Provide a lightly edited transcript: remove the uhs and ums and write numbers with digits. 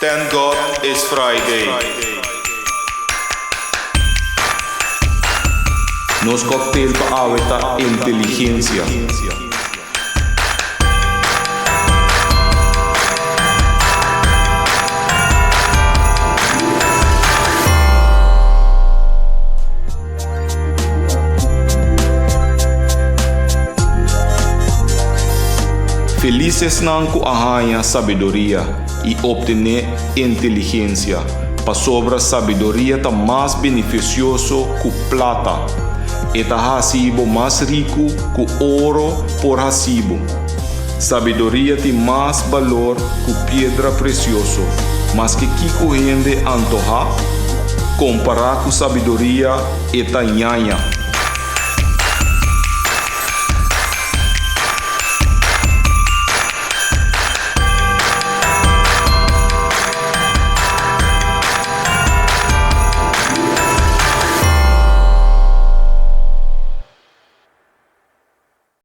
Thank God it's Friday. Nos cocktail pa aweta inteligencia. Felices não que arranha sabedoria e obter inteligência. Para sobra sabedoria tá mais beneficioso que plata. E tá hasibo mais rico que ouro por hasibo. Sabedoria tem mais valor que pedra precioso. Mas que corrente antoja? Comparar com sabedoria e tá nhanha.